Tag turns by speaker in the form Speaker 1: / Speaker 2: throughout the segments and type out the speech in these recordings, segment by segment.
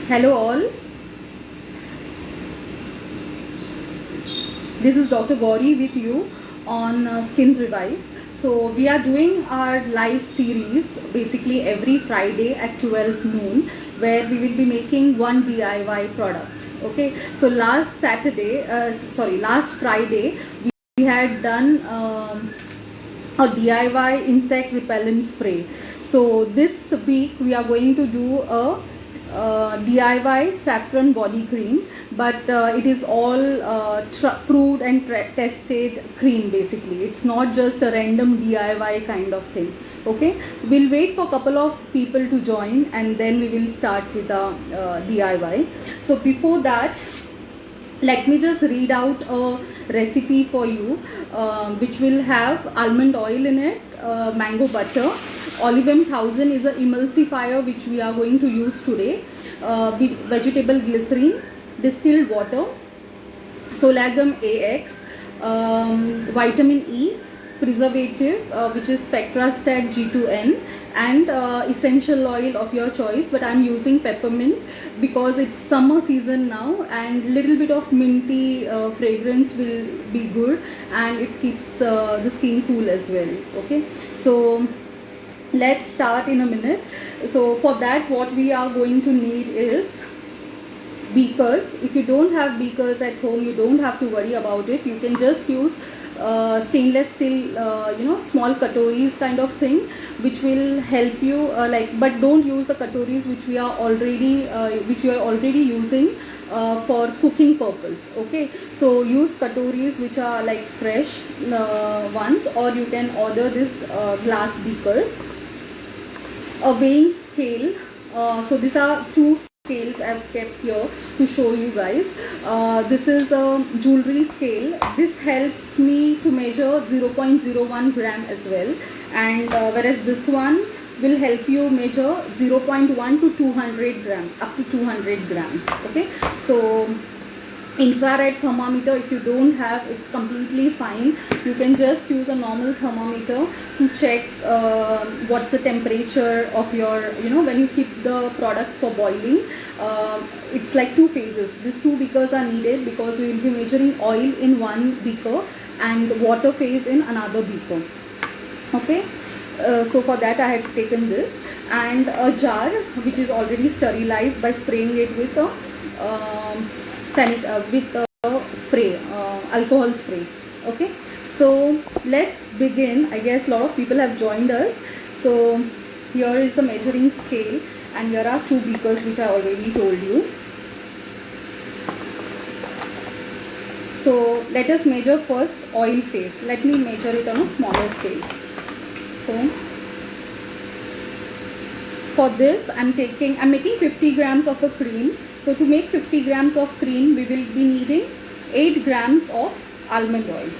Speaker 1: Hello all, this is Dr. Gauri with you on Skin Revive. So we are doing our live series basically every Friday at 12 noon, where we will be making one DIY product. Okay, so last Friday we had done a DIY insect repellent spray. So this week we are going to do a DIY saffron body cream, but it is all proved and tested cream. Basically, it's not just a random DIY kind of thing. Okay, we'll wait for a couple of people to join and then we will start with the DIY. So before that, let me just read out a recipe for you, which will have almond oil in it, mango butter, Olivem 1000 is an emulsifier which we are going to use today, vegetable glycerin, distilled water, Solagum AX, vitamin E, preservative which is Spectrastat G2N, and essential oil of your choice, but I'm using peppermint because it's summer season now and little bit of minty fragrance will be good, and it keeps the skin cool as well. Okay, so let's start in a minute. So for that, what we are going to need is beakers. If you don't have beakers at home, you don't have to worry about it. You can just use stainless steel small katoris kind of thing, which will help you but don't use the katoris which you are already using for cooking purpose. Okay, so use katoris which are like fresh ones, or you can order this glass beakers. A weighing scale, so these are two scales I've kept here to show you guys. This is a jewelry scale. This helps me to measure 0.01 gram as well, and whereas this one will help you measure 0.1 to 200 grams, up to 200 grams. Okay, so infrared thermometer, if you don't have, it's completely fine. You can just use a normal thermometer to check what's the temperature of your, when you keep the products for boiling. It's like two phases. These two beakers are needed because we will be measuring oil in one beaker and water phase in another beaker. Okay, so for that I have taken this, and a jar which is already sterilized by spraying it with a spray, alcohol spray. Okay, so let's begin. I guess a lot of people have joined us. So here is the measuring scale, and here are two beakers which I already told you. So let us measure first oil phase. Let me measure it on a smaller scale. So for this I'm making 50 grams of a cream. So to make 50 grams of cream, we will be needing 8 grams of almond oil.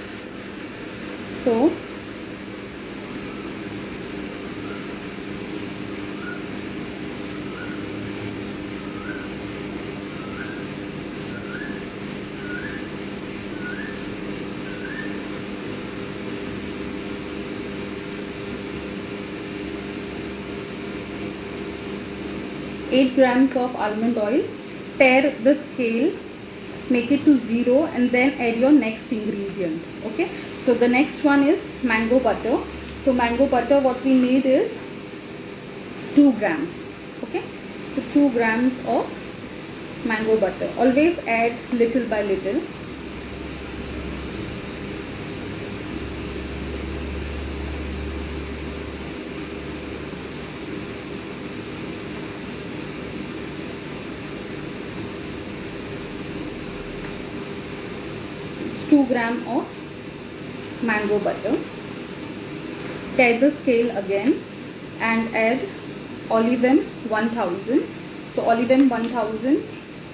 Speaker 1: So eight grams of almond oil. Pair the scale, make it to 0, and then add your next ingredient. Okay, so the next one is mango butter. So mango butter, what we need is 2 grams. Okay, so 2 grams of mango butter. Always add little by little. It's 2 grams of mango butter. Tie the scale again and add Olivem 1000. So Olivem 1000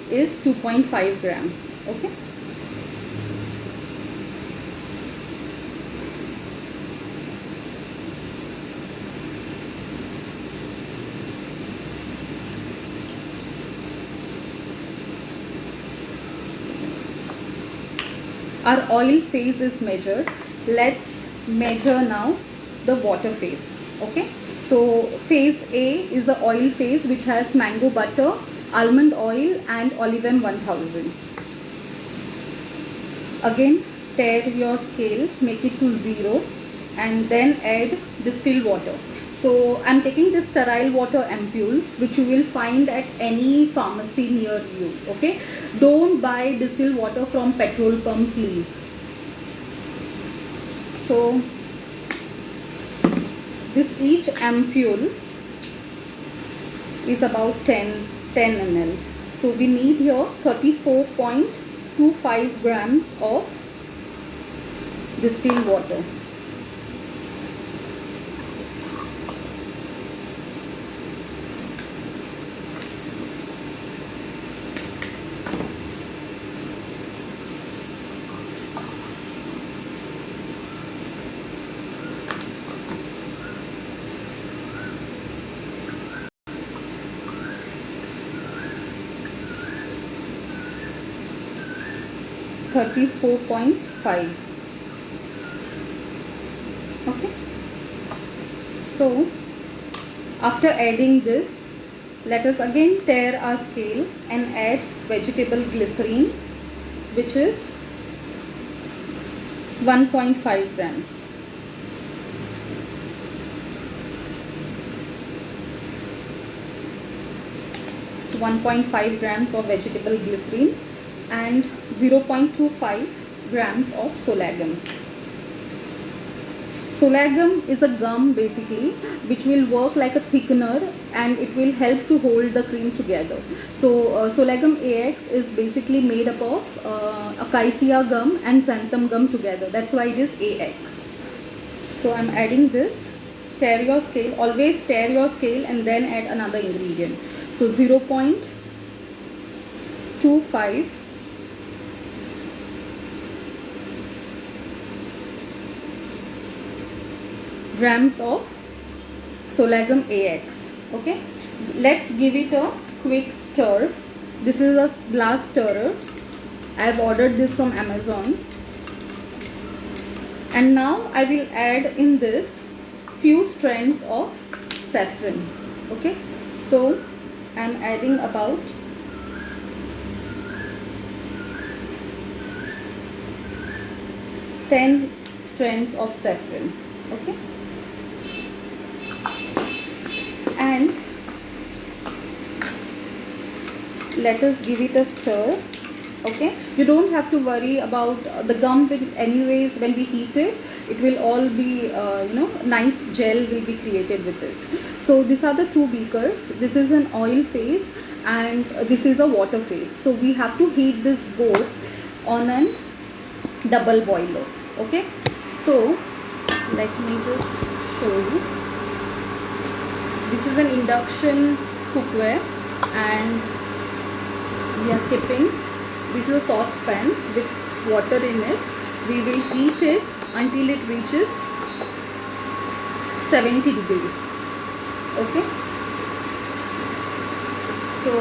Speaker 1: is 2.5 grams. Okay. Our oil phase is measured. Let's measure now the water phase. Okay, so phase A is the oil phase, which has mango butter almond oil and Olivem 1000. Again tare your scale, make it to 0 and then add distilled water. So I'm taking this sterile water ampoules which you will find at any pharmacy near you. Okay, don't buy distilled water from petrol pump, please. So this each ampoule is about 10 ml. So we need here 34.25 grams of distilled water. $34.5. Okay, so after adding this, let us again tare our scale and add vegetable glycerine, which is 1.5 grams. So 1.5 grams of vegetable glycerine and 0.25 grams of solagum. Solagum is a gum basically which will work like a thickener and it will help to hold the cream together. So Solagum AX is basically made up of acacia gum and xanthan gum together. That's why it is AX. So I'm adding this. Tare your scale. Always tare your scale and then add another ingredient. So 0.25 grams of Solagum AX. Okay, let's give it a quick stir. This is a glass stirrer. I have ordered this from Amazon. And now I will add in this few strands of saffron. Okay, so I am adding about 10 strands of saffron. Okay, and let us give it a stir. Okay, you don't have to worry about the gum. Anyways, when we heat it, it will all be nice gel will be created with it. So these are the two beakers. This is an oil phase and this is a water phase. So we have to heat this both on a double boiler. Okay, so let me just show you. This is an induction cookware and we are keeping, this is a saucepan with water in it. We will heat it until it reaches 70 degrees. Okay, so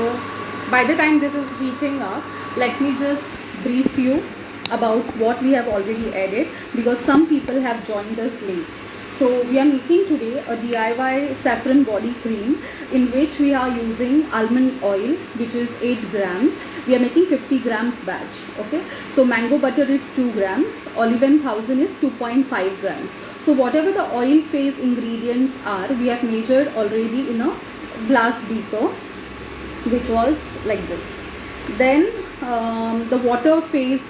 Speaker 1: by the time this is heating up, let me just brief you about what we have already added, because some people have joined us late. So we are making today a DIY saffron body cream in which we are using almond oil, which is 8 grams. We are making 50 grams batch. Okay, so mango butter is 2 grams, Olivem 1000 is 2.5 grams. So whatever the oil phase ingredients are, we have measured already in a glass beaker, which was like this. Then the water phase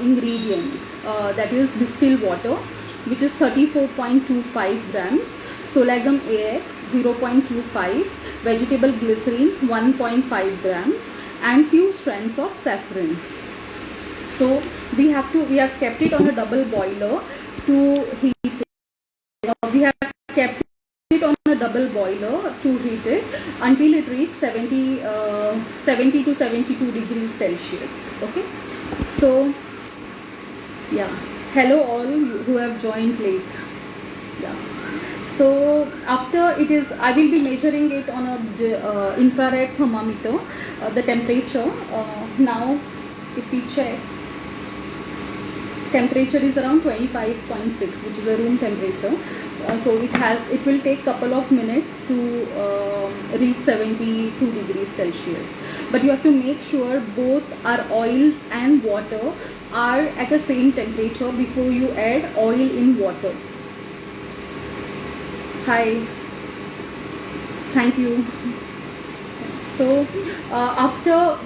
Speaker 1: ingredients, that is distilled water, which is 34.25 grams, Solagum AX 0.25, vegetable glycerine 1.5 grams, and few strands of saffron. So we have kept it on a double boiler to heat it. We have kept it on a double boiler to heat it until it reaches 70 to 72 degrees Celsius. Okay, so yeah, hello all who have joined late. Yeah, so after it is, I will be measuring it on a infrared thermometer, the temperature. Now if we check, temperature is around 25.6, which is the room temperature. So it will take couple of minutes to reach 72 degrees Celsius. But you have to make sure both our oils and water are at the same temperature before you add oil in water. Hi, thank you. So after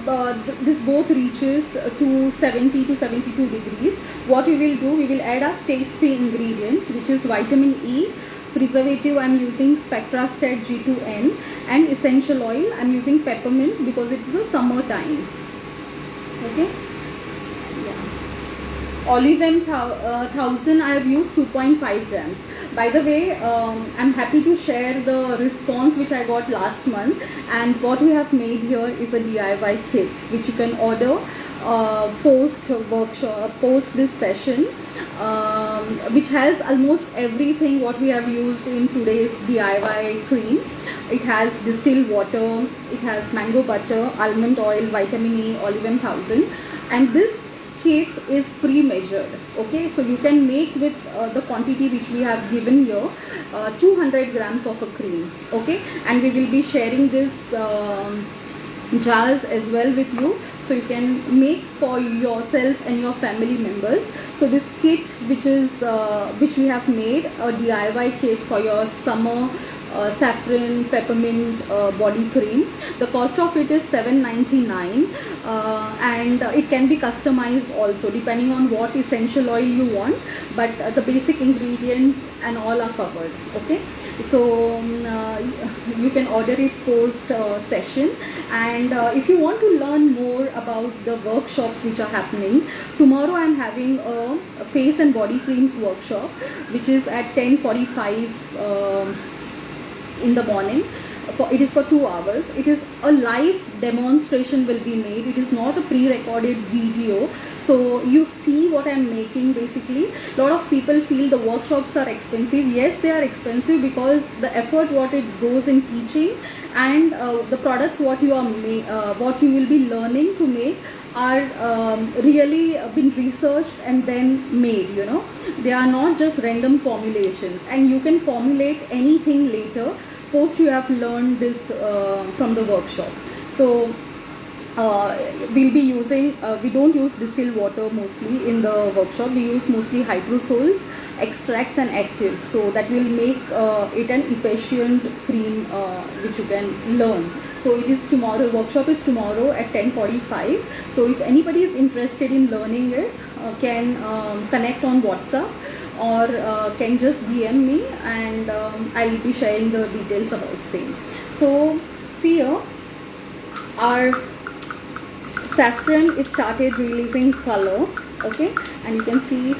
Speaker 1: this both reaches to 70 to 72 degrees, what we will do, we will add our stage C ingredients, which is vitamin E, preservative I'm using Spectrastat G2N, and essential oil I'm using peppermint because it's the summer time. Okay. Olivem 1000 I have used 2.5 grams. By the way, I'm happy to share the response which I got last month, and what we have made here is a DIY kit which you can order post workshop, post this session, which has almost everything what we have used in today's DIY cream. It has distilled water, it has mango butter, almond oil, vitamin E, Olivem 1000, and this kit is pre-measured. Okay, so you can make with the quantity which we have given here, 200 grams of a cream. Okay, and we will be sharing this jars as well with you, so you can make for yourself and your family members. So this kit which we have made, a DIY kit for your summer saffron peppermint body cream. The cost of it is $7.99, and it can be customized also depending on what essential oil you want, but the basic ingredients and all are covered. Okay, so you can order it post session. And if you want to learn more about the workshops which are happening, tomorrow I am having a face and body creams workshop which is at 10:45 in the morning. It is for 2 hours. It is a live demonstration will be made. It is not a pre-recorded video, so you see what I am making. Basically, a lot of people feel the workshops are expensive. Yes, they are expensive because the effort what it goes in teaching, and the products what you will be learning to make are really been researched and then made. You know, they are not just random formulations, and you can formulate anything later post you have learned this from the workshop. So we'll be using, we don't use distilled water mostly in the workshop. We use mostly hydrosols, extracts and actives, so that will make it an efficient cream which you can learn. So it is tomorrow, workshop is tomorrow at 10:45. So if anybody is interested in learning it, can connect on WhatsApp or can just DM me, and I'll be sharing the details about same. So see here, our saffron is started releasing color. Okay, and you can see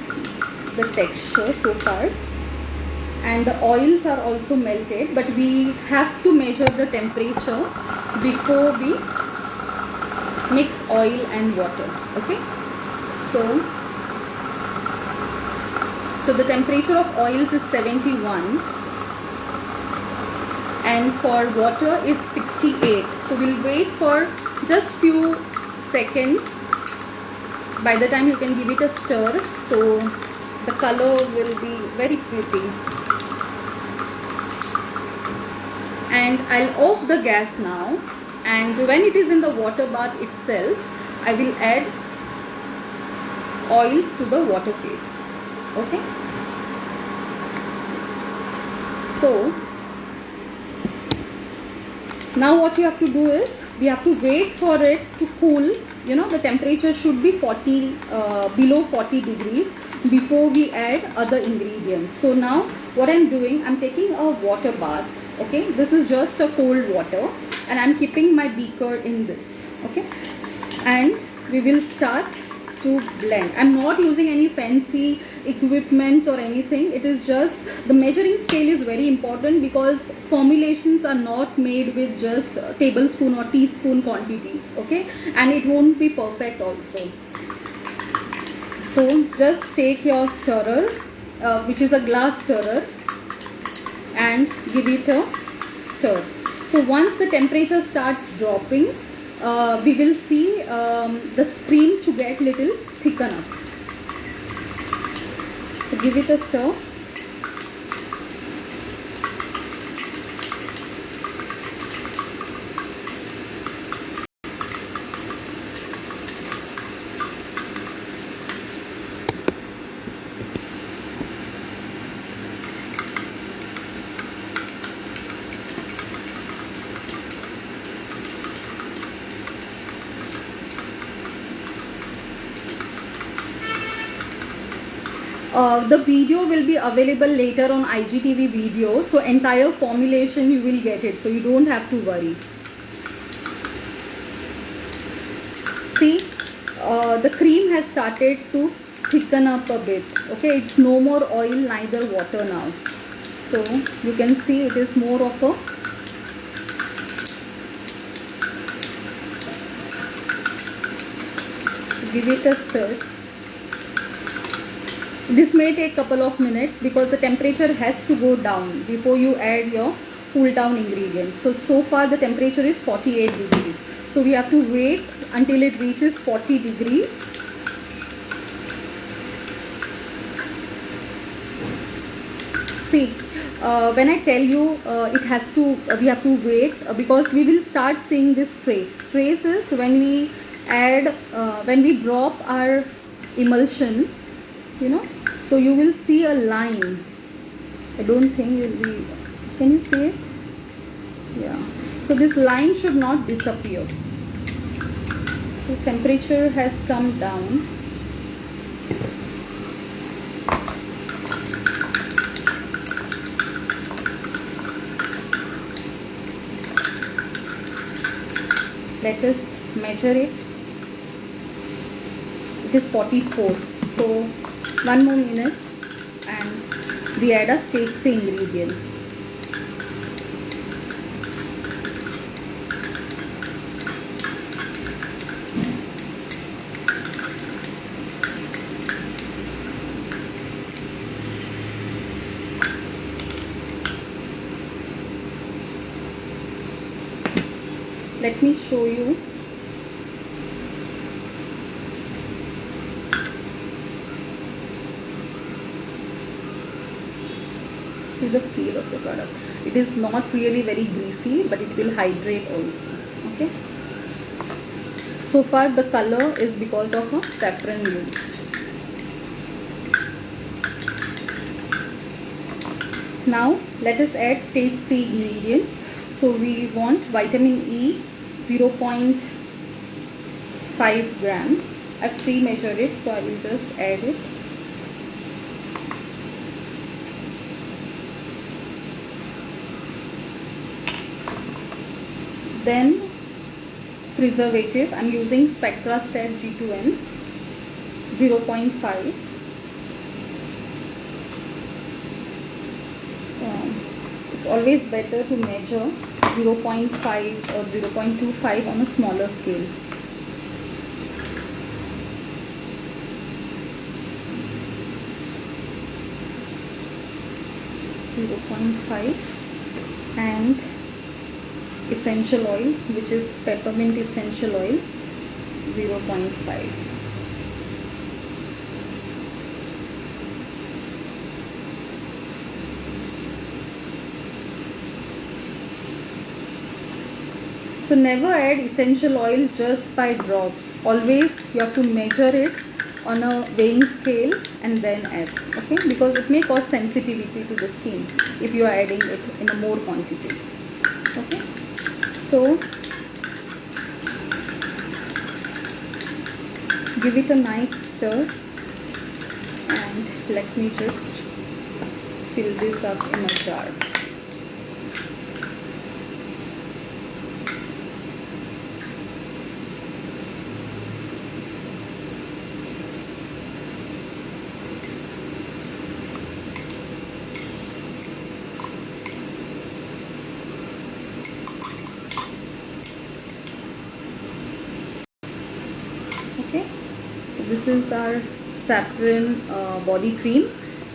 Speaker 1: the texture so far, and the oils are also melted, but we have to measure the temperature before we mix oil and water. Okay, so the temperature of oils is 71 and for water is 68. So we'll wait for just few seconds. By the time you can give it a stir, so the color will be very pretty. And I'll off the gas now, and when it is in the water bath itself, I will add oils to the water phase. Okay, so now what you have to do is, we have to wait for it to cool. You know, the temperature should be below 40 degrees before we add other ingredients. So now what I'm doing, I'm taking a water bath. Okay, this is just a cold water, and I'm keeping my beaker in this. Okay, and we will start to blend. I'm not using any fancy equipments or anything. It is just, the measuring scale is very important because formulations are not made with just tablespoon or teaspoon quantities. Okay, and it won't be perfect also. So just take your stirrer, which is a glass stirrer, and give it a stir. So once the temperature starts dropping, we will see the cream to get little thicken up. So give it a stir, The video will be available later on IGTV video, so entire formulation you will get it, so you don't have to worry. See, the cream has started to thicken up a bit. Okay, it's no more oil, neither water now. So you can see it is more of a give it a stir. This may take couple of minutes because the temperature has to go down before you add your cool down ingredients. So far the temperature is 48 degrees. So we have to wait until it reaches 40 degrees. See, when I tell you we have to wait because we will start seeing this trace. Trace is when we add, when we drop our emulsion, you know, so you will see a line. I don't think you'll be, can you see it? Yeah. So this line should not disappear. So temperature has come down. Let us measure it. It is 44. So one more minute and we add our stage C ingredients. Let me show you. See the feel of the product. It is not really very greasy, but it will hydrate also. Okay. So far the color is because of a saffron used. Now let us add stage C ingredients. So we want vitamin E 0.5 grams. I've pre-measured it, so I will just add it. Then preservative, I'm using Spectrastat G2N 0.5. It's always better to measure 0.5 or 0.25 on a smaller scale. And essential oil, which is peppermint essential oil, 0.5. So never add essential oil just by drops. Always you have to measure it on a weighing scale and then add. Okay, because it may cause sensitivity to the skin if you are adding it in a more quantity. Okay, so give it a nice stir and let me just fill this up in a jar. This is our saffron body cream.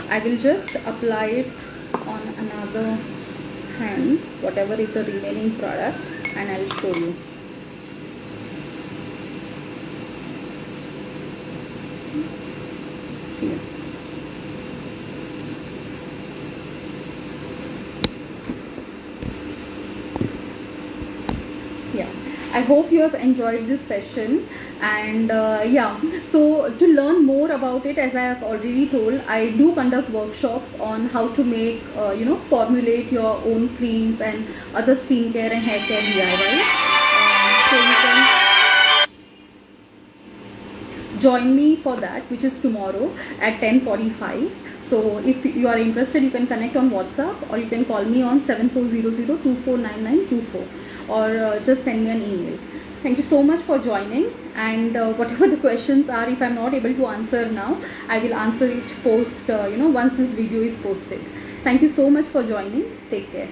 Speaker 1: I will just apply it on another hand, whatever is the remaining product, and I will show you. See. Yeah, I hope you have enjoyed this session. And yeah, so to learn more about it, as I have already told, I do conduct workshops on how to make formulate your own creams and other skincare and hair care DIYs. So you can join me for that, which is tomorrow at 10:45. So if you are interested, you can connect on WhatsApp, or you can call me on 7400249924, or just send me an email. Thank you so much for joining, and whatever the questions are, if I'm not able to answer now, I will answer it post, once this video is posted. Thank you so much for joining. Take care.